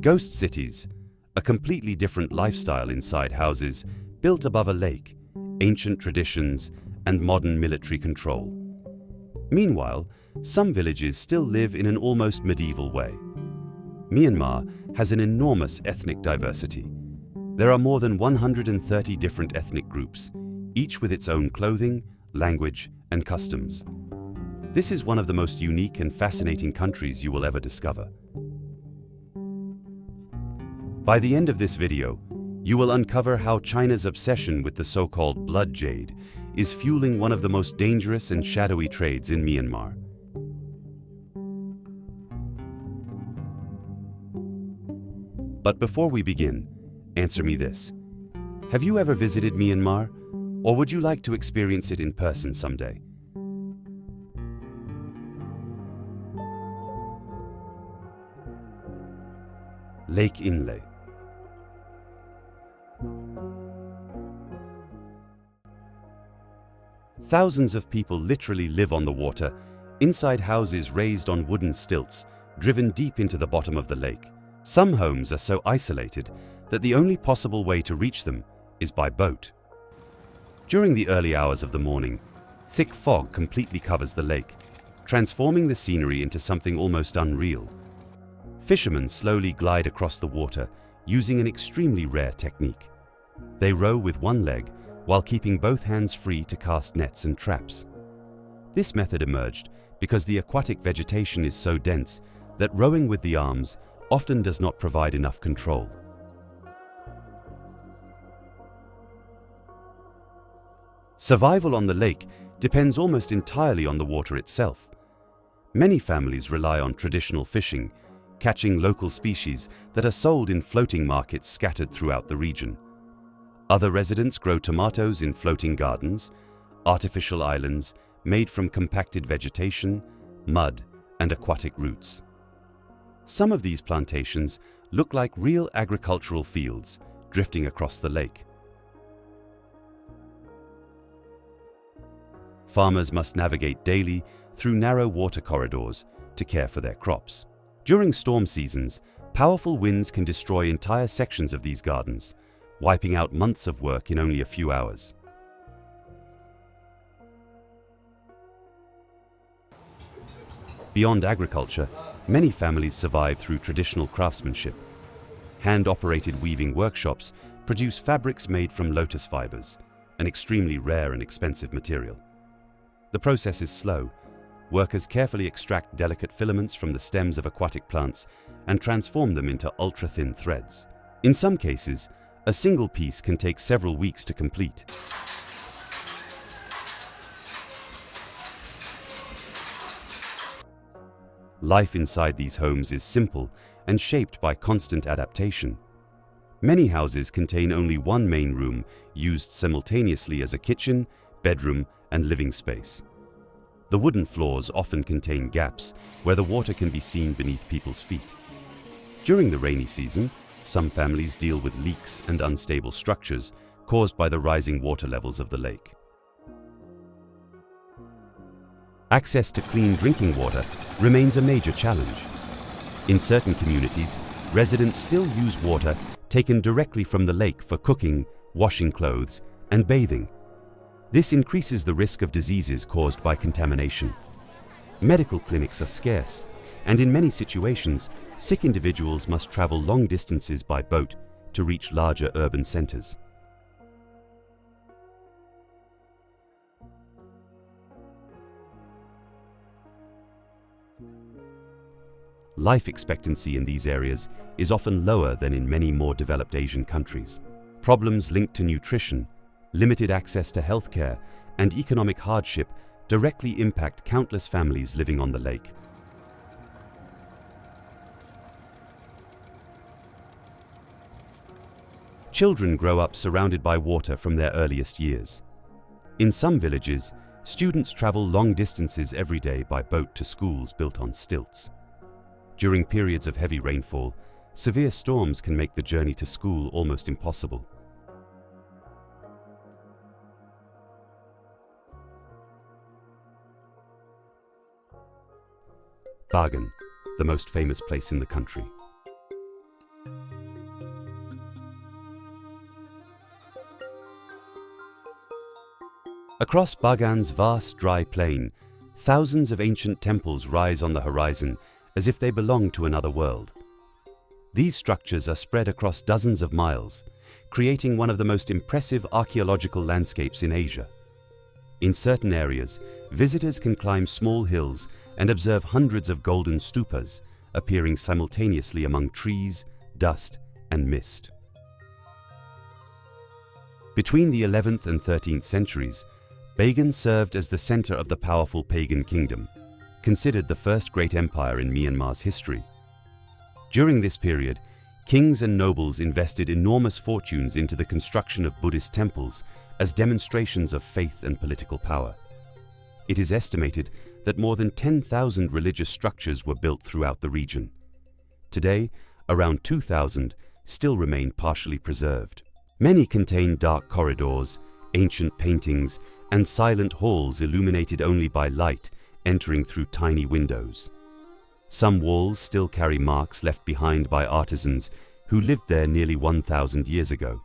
Ghost cities, a completely different lifestyle inside houses built above a lake, ancient traditions, and modern military control. Meanwhile, some villages still live in an almost medieval way. Myanmar has an enormous ethnic diversity. There are more than 130 different ethnic groups, each with its own clothing, language, and customs. This is one of the most unique and fascinating countries you will ever discover. By the end of this video, you will uncover how China's obsession with the so-called blood jade is fueling one of the most dangerous and shadowy trades in Myanmar. But before we begin, answer me this. Have you ever visited Myanmar, or would you like to experience it in person someday? Lake Inle. Thousands of people literally live on the water, inside houses raised on wooden stilts, driven deep into the bottom of the lake. Some homes are so isolated that the only possible way to reach them is by boat. During the early hours of the morning, thick fog completely covers the lake, transforming the scenery into something almost unreal. Fishermen slowly glide across the water using an extremely rare technique. They row with one leg while keeping both hands free to cast nets and traps. This method emerged because the aquatic vegetation is so dense that rowing with the arms often does not provide enough control. Survival on the lake depends almost entirely on the water itself. Many families rely on traditional fishing, catching local species that are sold in floating markets scattered throughout the region. Other residents grow tomatoes in floating gardens, artificial islands made from compacted vegetation, mud, and aquatic roots. Some of these plantations look like real agricultural fields drifting across the lake. Farmers must navigate daily through narrow water corridors to care for their crops. During storm seasons, powerful winds can destroy entire sections of these gardens, wiping out months of work in only a few hours. Beyond agriculture, many families survive through traditional craftsmanship. Hand-operated weaving workshops produce fabrics made from lotus fibers, an extremely rare and expensive material. The process is slow. Workers carefully extract delicate filaments from the stems of aquatic plants and transform them into ultra-thin threads. In some cases, a single piece can take several weeks to complete. Life inside these homes is simple and shaped by constant adaptation. Many houses contain only one main room, used simultaneously as a kitchen, bedroom, and living space. The wooden floors often contain gaps where the water can be seen beneath people's feet. During the rainy season, some families deal with leaks and unstable structures caused by the rising water levels of the lake. Access to clean drinking water remains a major challenge. In certain communities, residents still use water taken directly from the lake for cooking, washing clothes, and bathing. This increases the risk of diseases caused by contamination. Medical clinics are scarce, and in many situations, sick individuals must travel long distances by boat to reach larger urban centers. Life expectancy in these areas is often lower than in many more developed Asian countries. Problems linked to nutrition, limited access to healthcare, and economic hardship directly impact countless families living on the lake. Children grow up surrounded by water from their earliest years. In some villages, students travel long distances every day by boat to schools built on stilts. During periods of heavy rainfall, severe storms can make the journey to school almost impossible. Bagan, the most famous place in the country. Across Bagan's vast dry plain, thousands of ancient temples rise on the horizon as if they belong to another world. These structures are spread across dozens of miles, creating one of the most impressive archaeological landscapes in Asia. In certain areas, visitors can climb small hills and observe hundreds of golden stupas appearing simultaneously among trees, dust, and mist. Between the 11th and 13th centuries, Bagan served as the center of the powerful pagan kingdom, considered the first great empire in Myanmar's history. During this period, kings and nobles invested enormous fortunes into the construction of Buddhist temples as demonstrations of faith and political power. It is estimated that more than 10,000 religious structures were built throughout the region. Today, around 2,000 still remain partially preserved. Many contain dark corridors, ancient paintings, and silent halls illuminated only by light entering through tiny windows. Some walls still carry marks left behind by artisans who lived there nearly 1,000 years ago.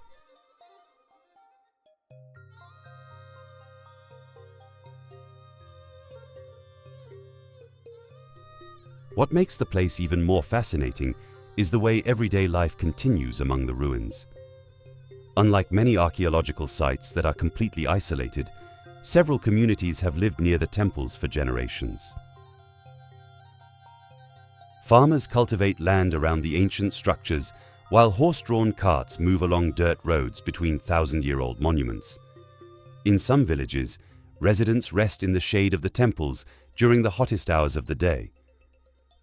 What makes the place even more fascinating is the way everyday life continues among the ruins. Unlike many archaeological sites that are completely isolated, several communities have lived near the temples for generations. Farmers cultivate land around the ancient structures while horse-drawn carts move along dirt roads between thousand-year-old monuments. In some villages, residents rest in the shade of the temples during the hottest hours of the day.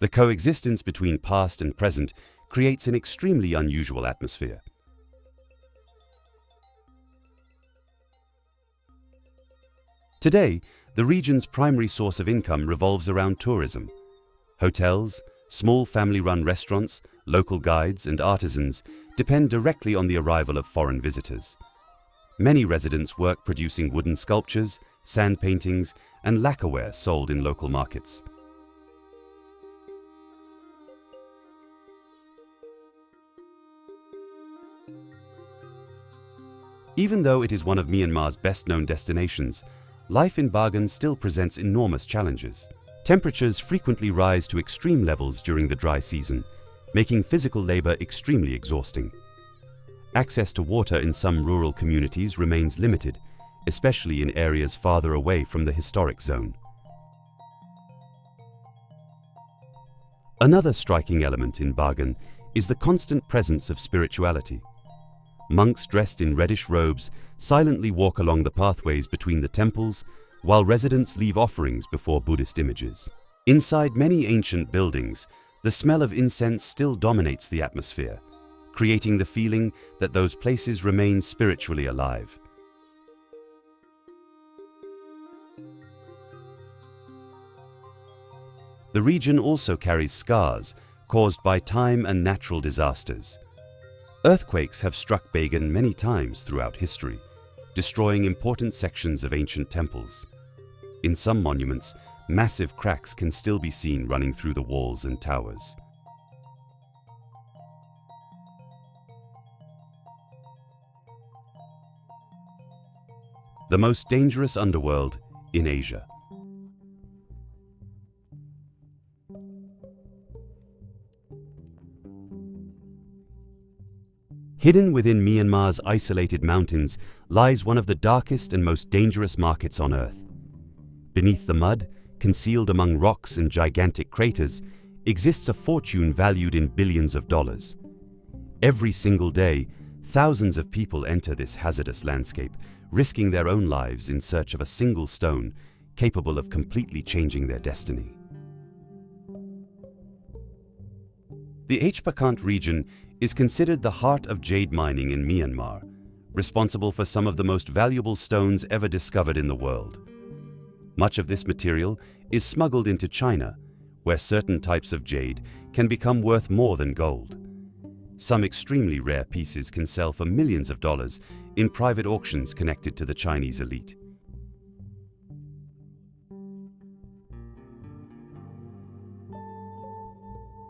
The coexistence between past and present creates an extremely unusual atmosphere. Today, the region's primary source of income revolves around tourism. Hotels, small family-run restaurants, local guides, and artisans depend directly on the arrival of foreign visitors. Many residents work producing wooden sculptures, sand paintings, and lacquerware sold in local markets. Even though it is one of Myanmar's best-known destinations, life in Bagan still presents enormous challenges. Temperatures frequently rise to extreme levels during the dry season, making physical labor extremely exhausting. Access to water in some rural communities remains limited, especially in areas farther away from the historic zone. Another striking element in Bagan is the constant presence of spirituality. Monks dressed in reddish robes silently walk along the pathways between the temples, while residents leave offerings before Buddhist images. Inside many ancient buildings, the smell of incense still dominates the atmosphere, creating the feeling that those places remain spiritually alive. The region also carries scars caused by time and natural disasters. Earthquakes have struck Bagan many times throughout history, destroying important sections of ancient temples. In some monuments, massive cracks can still be seen running through the walls and towers. The most dangerous underworld in Asia. Hidden within Myanmar's isolated mountains lies one of the darkest and most dangerous markets on Earth. Beneath the mud, concealed among rocks and gigantic craters, exists a fortune valued in billions of dollars. Every single day, thousands of people enter this hazardous landscape, risking their own lives in search of a single stone capable of completely changing their destiny. The Hpakant region is considered the heart of jade mining in Myanmar, responsible for some of the most valuable stones ever discovered in the world. Much of this material is smuggled into China, where certain types of jade can become worth more than gold. Some extremely rare pieces can sell for millions of dollars in private auctions connected to the Chinese elite.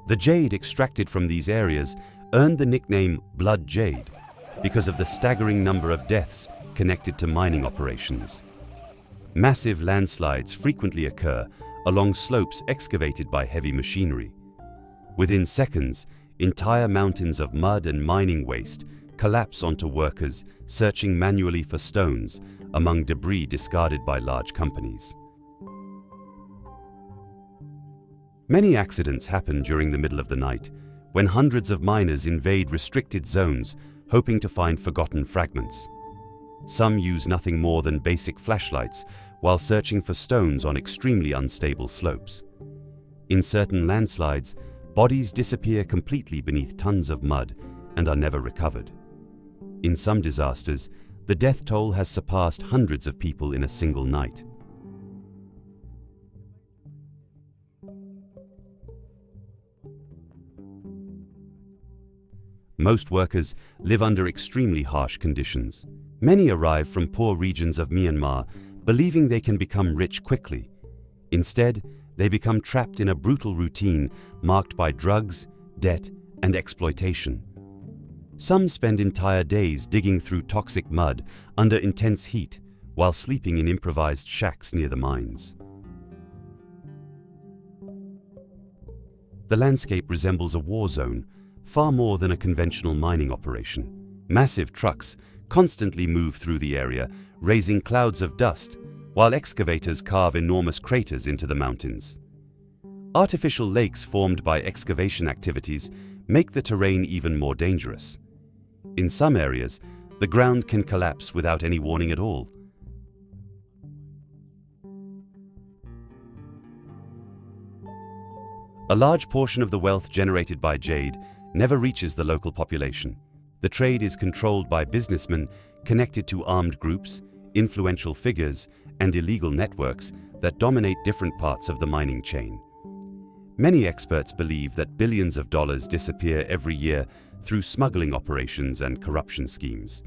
The jade extracted from these areas earned the nickname Blood Jade because of the staggering number of deaths connected to mining operations. Massive landslides frequently occur along slopes excavated by heavy machinery. Within seconds, entire mountains of mud and mining waste collapse onto workers searching manually for stones among debris discarded by large companies. Many accidents happen during the middle of the night, when hundreds of miners invade restricted zones hoping to find forgotten fragments. Some use nothing more than basic flashlights while searching for stones on extremely unstable slopes. In certain landslides, bodies disappear completely beneath tons of mud and are never recovered. In some disasters, the death toll has surpassed hundreds of people in a single night. Most workers live under extremely harsh conditions. Many arrive from poor regions of Myanmar, believing they can become rich quickly. Instead, they become trapped in a brutal routine marked by drugs, debt, and exploitation. Some spend entire days digging through toxic mud under intense heat while sleeping in improvised shacks near the mines. The landscape resembles a war zone, far more than a conventional mining operation. Massive trucks constantly move through the area, raising clouds of dust, while excavators carve enormous craters into the mountains. Artificial lakes formed by excavation activities make the terrain even more dangerous. In some areas, the ground can collapse without any warning at all. A large portion of the wealth generated by jade never reaches the local population. The trade is controlled by businessmen connected to armed groups, influential figures, and illegal networks that dominate different parts of the mining chain. Many experts believe that billions of dollars disappear every year through smuggling operations and corruption schemes.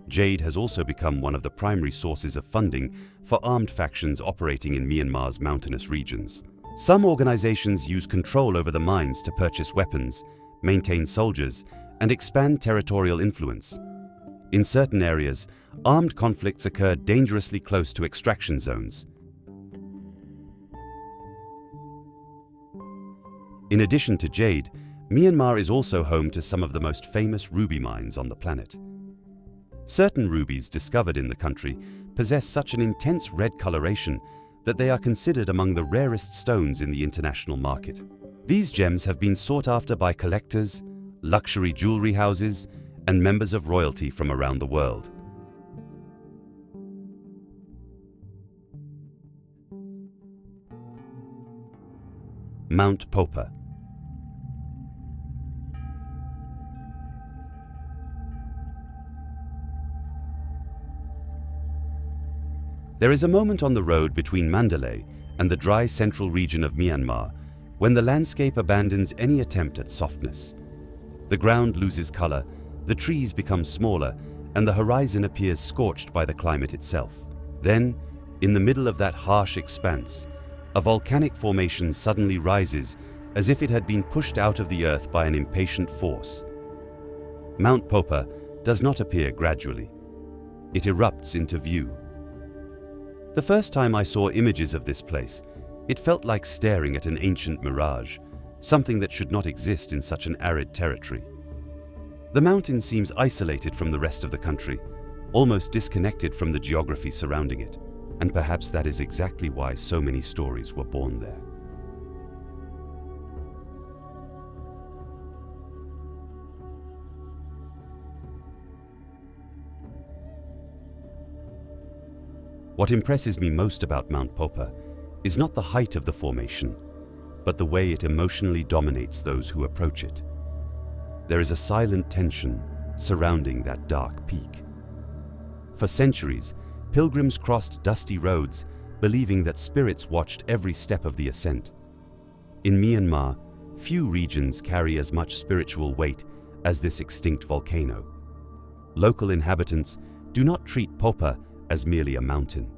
Jade has also become one of the primary sources of funding for armed factions operating in Myanmar's mountainous regions. Some organizations use control over the mines to purchase weapons, maintain soldiers, and expand territorial influence. In certain areas, armed conflicts occur dangerously close to extraction zones. In addition to jade, Myanmar is also home to some of the most famous ruby mines on the planet. Certain rubies discovered in the country possess such an intense red coloration that they are considered among the rarest stones in the international market. These gems have been sought after by collectors, luxury jewelry houses, and members of royalty from around the world. Mount Popa. There is a moment on the road between Mandalay and the dry central region of Myanmar when the landscape abandons any attempt at softness. The ground loses color, the trees become smaller, and the horizon appears scorched by the climate itself. Then, in the middle of that harsh expanse, a volcanic formation suddenly rises as if it had been pushed out of the earth by an impatient force. Mount Popa does not appear gradually. It erupts into view. The first time I saw images of this place, it felt like staring at an ancient mirage, something that should not exist in such an arid territory. The mountain seems isolated from the rest of the country, almost disconnected from the geography surrounding it, and perhaps that is exactly why so many stories were born there. What impresses me most about Mount Popa is not the height of the formation, but the way it emotionally dominates those who approach it. There is a silent tension surrounding that dark peak. For centuries, pilgrims crossed dusty roads, believing that spirits watched every step of the ascent. In Myanmar, few regions carry as much spiritual weight as this extinct volcano. Local inhabitants do not treat Popa as merely a mountain.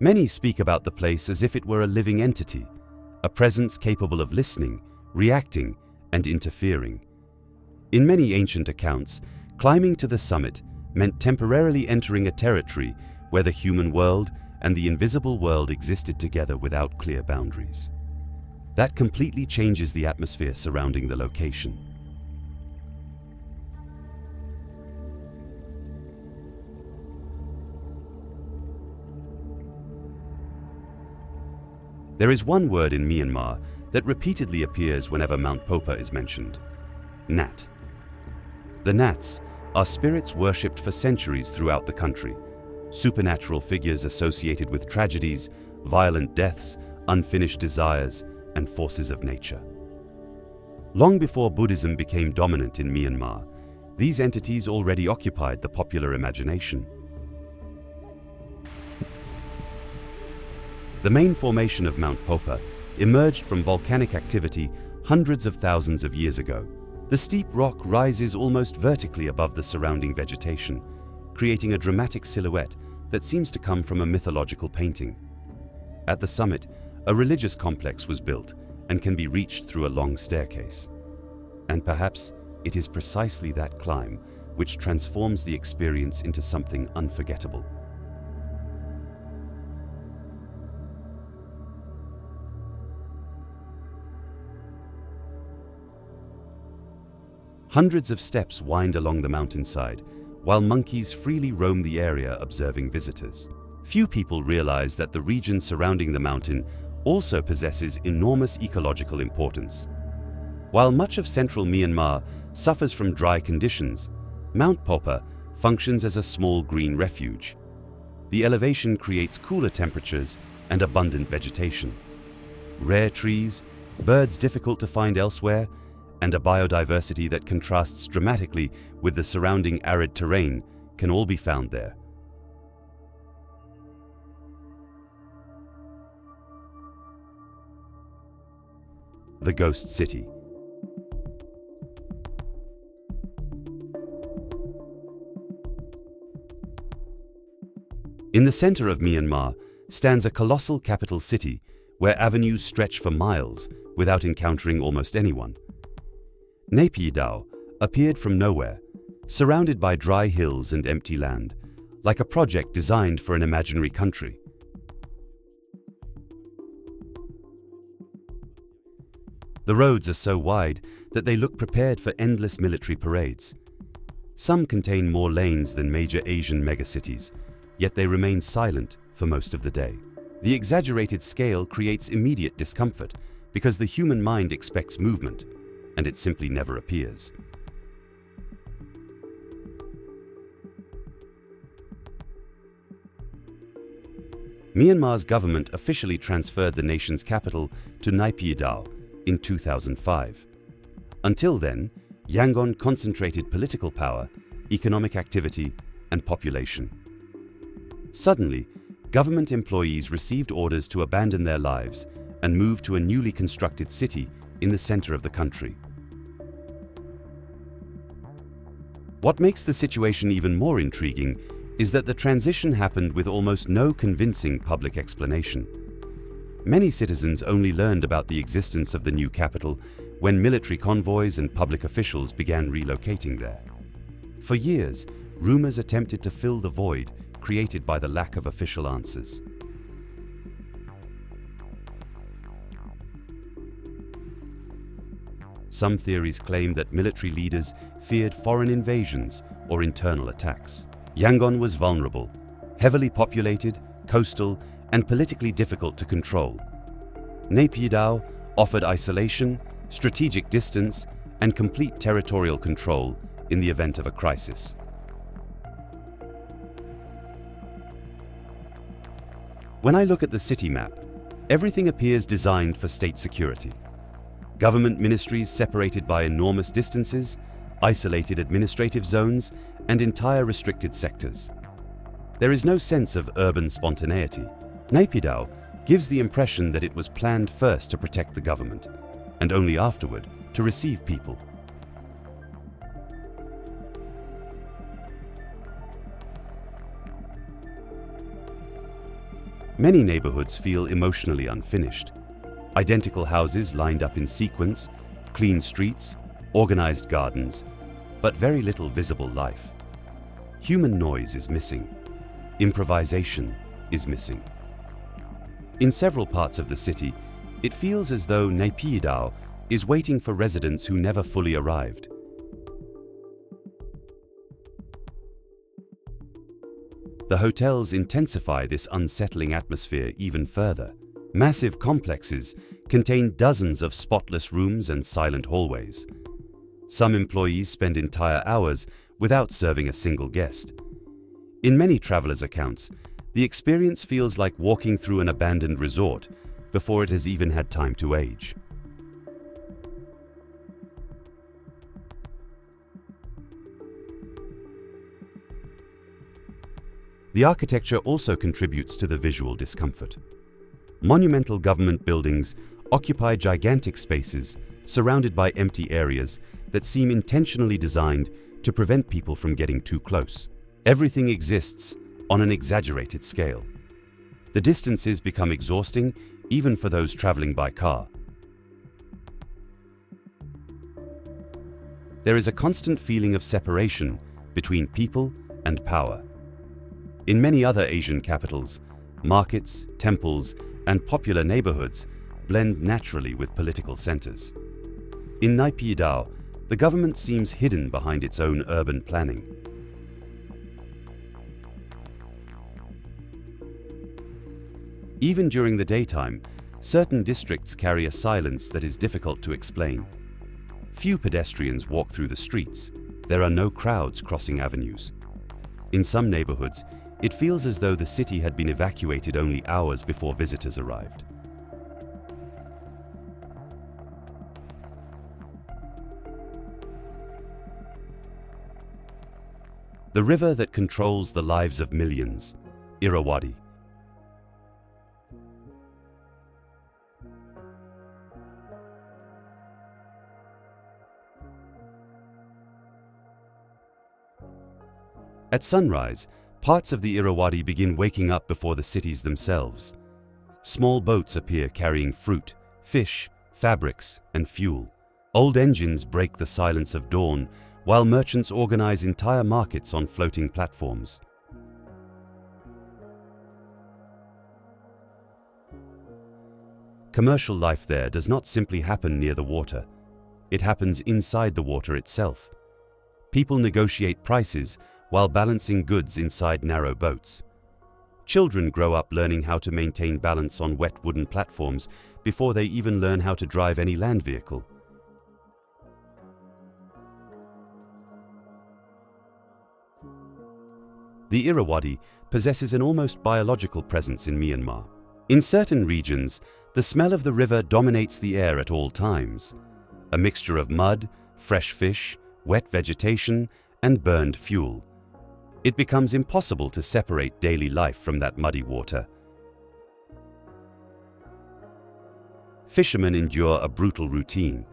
Many speak about the place as if it were a living entity, a presence capable of listening, reacting, and interfering. In many ancient accounts, climbing to the summit meant temporarily entering a territory where the human world and the invisible world existed together without clear boundaries. That completely changes the atmosphere surrounding the location. There is one word in Myanmar that repeatedly appears whenever Mount Popa is mentioned: Nat. The Nats are spirits worshipped for centuries throughout the country, supernatural figures associated with tragedies, violent deaths, unfinished desires, and forces of nature. Long before Buddhism became dominant in Myanmar, these entities already occupied the popular imagination. The main formation of Mount Popa emerged from volcanic activity hundreds of thousands of years ago. The steep rock rises almost vertically above the surrounding vegetation, creating a dramatic silhouette that seems to come from a mythological painting. At the summit, a religious complex was built and can be reached through a long staircase. And perhaps it is precisely that climb which transforms the experience into something unforgettable. Hundreds of steps wind along the mountainside, while monkeys freely roam the area observing visitors. Few people realize that the region surrounding the mountain also possesses enormous ecological importance. While much of central Myanmar suffers from dry conditions, Mount Popa functions as a small green refuge. The elevation creates cooler temperatures and abundant vegetation. Rare trees, birds difficult to find elsewhere, and a biodiversity that contrasts dramatically with the surrounding arid terrain can all be found there. The Ghost City. In the center of Myanmar stands a colossal capital city where avenues stretch for miles without encountering almost anyone. Naypyidaw appeared from nowhere, surrounded by dry hills and empty land, like a project designed for an imaginary country. The roads are so wide that they look prepared for endless military parades. Some contain more lanes than major Asian megacities, yet they remain silent for most of the day. The exaggerated scale creates immediate discomfort because the human mind expects movement, and it simply never appears. Myanmar's government officially transferred the nation's capital to Naypyidaw in 2005. Until then, Yangon concentrated political power, economic activity, and population. Suddenly, government employees received orders to abandon their lives and move to a newly constructed city in the center of the country. What makes the situation even more intriguing is that the transition happened with almost no convincing public explanation. Many citizens only learned about the existence of the new capital when military convoys and public officials began relocating there. For years, rumors attempted to fill the void created by the lack of official answers. Some theories claim that military leaders feared foreign invasions or internal attacks. Yangon was vulnerable, heavily populated, coastal, and politically difficult to control. Naypyidaw offered isolation, strategic distance, and complete territorial control in the event of a crisis. When I look at the city map, everything appears designed for state security. Government ministries separated by enormous distances, isolated administrative zones, and entire restricted sectors. There is no sense of urban spontaneity. Naypyidaw gives the impression that it was planned first to protect the government, and only afterward to receive people. Many neighborhoods feel emotionally unfinished. Identical houses lined up in sequence, Clean streets, organized gardens, but very little visible life. Human noise is missing. Improvisation is missing. In several parts of the city, it feels as though Naypyidaw is waiting for residents who never fully arrived. The hotels intensify this unsettling atmosphere even further. Massive complexes contain dozens of spotless rooms and silent hallways. Some employees spend entire hours without serving a single guest. In many travelers' accounts, the experience feels like walking through an abandoned resort before it has even had time to age. The architecture also contributes to the visual discomfort. Monumental government buildings occupy gigantic spaces surrounded by empty areas that seem intentionally designed to prevent people from getting too close. Everything exists on an exaggerated scale. The distances become exhausting even for those traveling by car. There is a constant feeling of separation between people and power. In many other Asian capitals, markets, temples, and popular neighborhoods blend naturally with political centers. In Naypyidaw, the government seems hidden behind its own urban planning. Even during the daytime, certain districts carry a silence that is difficult to explain. Few pedestrians walk through the streets. There are no crowds crossing avenues. In some neighborhoods, it feels as though the city had been evacuated only hours before visitors arrived. The river that controls the lives of millions, Irrawaddy. At sunrise, parts of the Irrawaddy begin waking up before the cities themselves. Small boats appear carrying fruit, fish, fabrics, and fuel. Old engines break the silence of dawn, while merchants organize entire markets on floating platforms. Commercial life there does not simply happen near the water. It happens inside the water itself. People negotiate prices while balancing goods inside narrow boats. Children grow up learning how to maintain balance on wet wooden platforms before they even learn how to drive any land vehicle. The Irrawaddy possesses an almost biological presence in Myanmar. In certain regions, the smell of the river dominates the air at all times. A mixture of mud, fresh fish, wet vegetation, and burned fuel. It becomes impossible to separate daily life from that muddy water. Fishermen endure a brutal routine.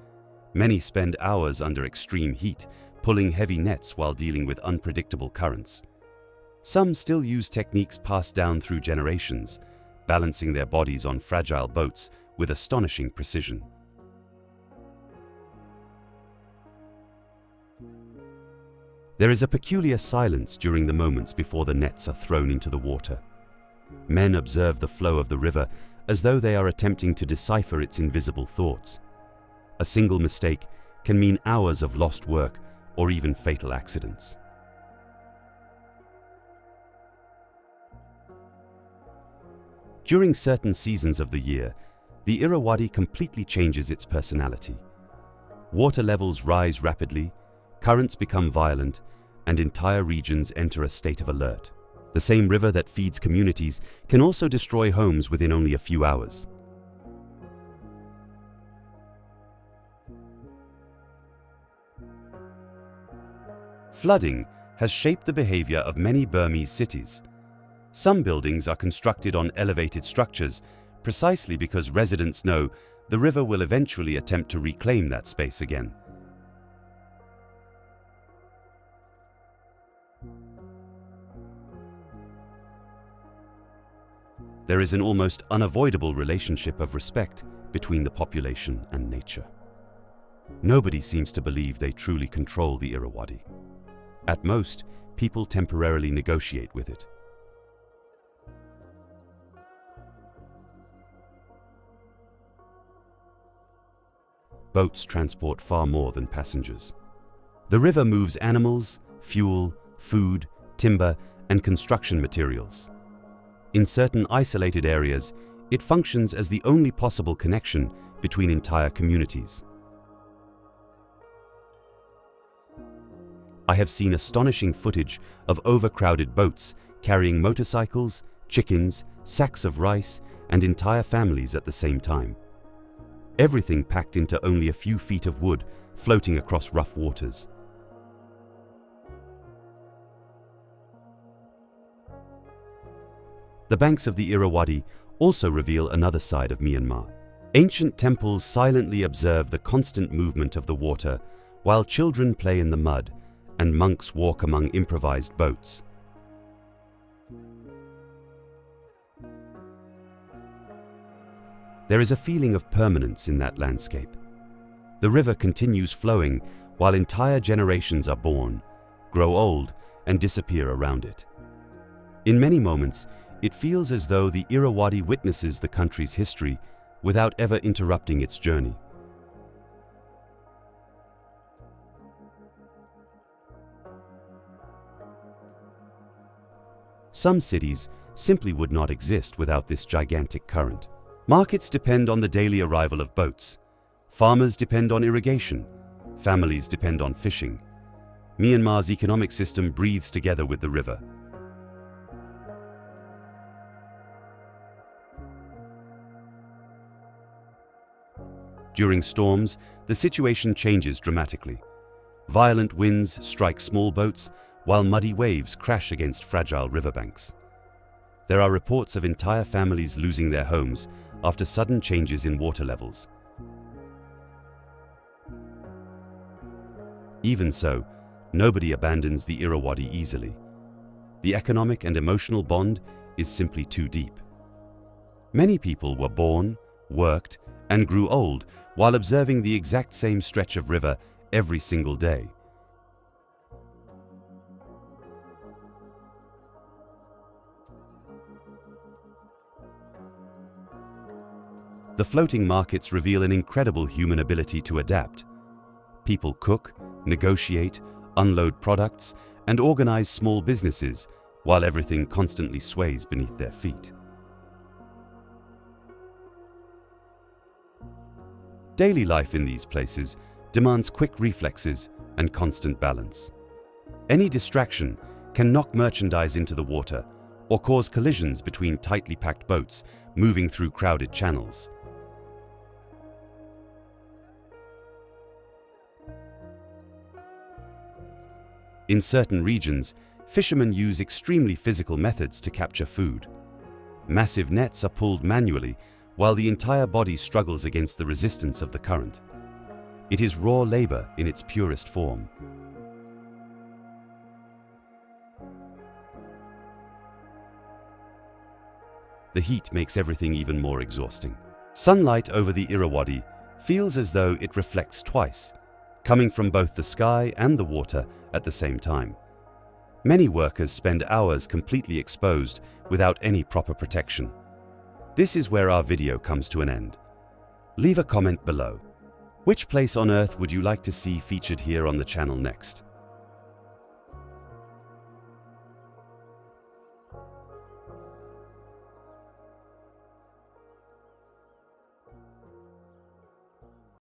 Many spend hours under extreme heat, pulling heavy nets while dealing with unpredictable currents. Some still use techniques passed down through generations, balancing their bodies on fragile boats with astonishing precision. There is a peculiar silence during the moments before the nets are thrown into the water. Men observe the flow of the river as though they are attempting to decipher its invisible thoughts. A single mistake can mean hours of lost work or even fatal accidents. During certain seasons of the year, the Irrawaddy completely changes its personality. Water levels rise rapidly, currents become violent, and entire regions enter a state of alert. The same river that feeds communities can also destroy homes within only a few hours. Flooding has shaped the behavior of many Burmese cities. Some buildings are constructed on elevated structures precisely because residents know the river will eventually attempt to reclaim that space again. There is an almost unavoidable relationship of respect between the population and nature. Nobody seems to believe they truly control the Irrawaddy. At most, people temporarily negotiate with it. Boats transport far more than passengers. The river moves animals, fuel, food, timber, and construction materials. In certain isolated areas, it functions as the only possible connection between entire communities. I have seen astonishing footage of overcrowded boats carrying motorcycles, chickens, sacks of rice, and entire families at the same time. Everything packed into only a few feet of wood floating across rough waters. The banks of the Irrawaddy also reveal another side of Myanmar. Ancient temples silently observe the constant movement of the water, while children play in the mud and monks walk among improvised boats. There is a feeling of permanence in that landscape. The river continues flowing while entire generations are born, grow old, and disappear around it. In many moments, it feels as though the Irrawaddy witnesses the country's history without ever interrupting its journey. Some cities simply would not exist without this gigantic current. Markets depend on the daily arrival of boats. Farmers depend on irrigation. Families depend on fishing. Myanmar's economic system breathes together with the river. During storms, the situation changes dramatically. Violent winds strike small boats, while muddy waves crash against fragile riverbanks. There are reports of entire families losing their homes after sudden changes in water levels. Even so, nobody abandons the Irrawaddy easily. The economic and emotional bond is simply too deep. Many people were born, worked, and grew old while observing the exact same stretch of river every single day. The floating markets reveal an incredible human ability to adapt. People cook, negotiate, unload products, and organize small businesses while everything constantly sways beneath their feet. Daily life in these places demands quick reflexes and constant balance. Any distraction can knock merchandise into the water or cause collisions between tightly packed boats moving through crowded channels. In certain regions, fishermen use extremely physical methods to capture food. Massive nets are pulled manually, while the entire body struggles against the resistance of the current. It is raw labor in its purest form. The heat makes everything even more exhausting. Sunlight over the Irrawaddy feels as though it reflects twice, coming from both the sky and the water at the same time. Many workers spend hours completely exposed without any proper protection. This is where our video comes to an end. Leave a comment below. Which place on Earth would you like to see featured here on the channel next?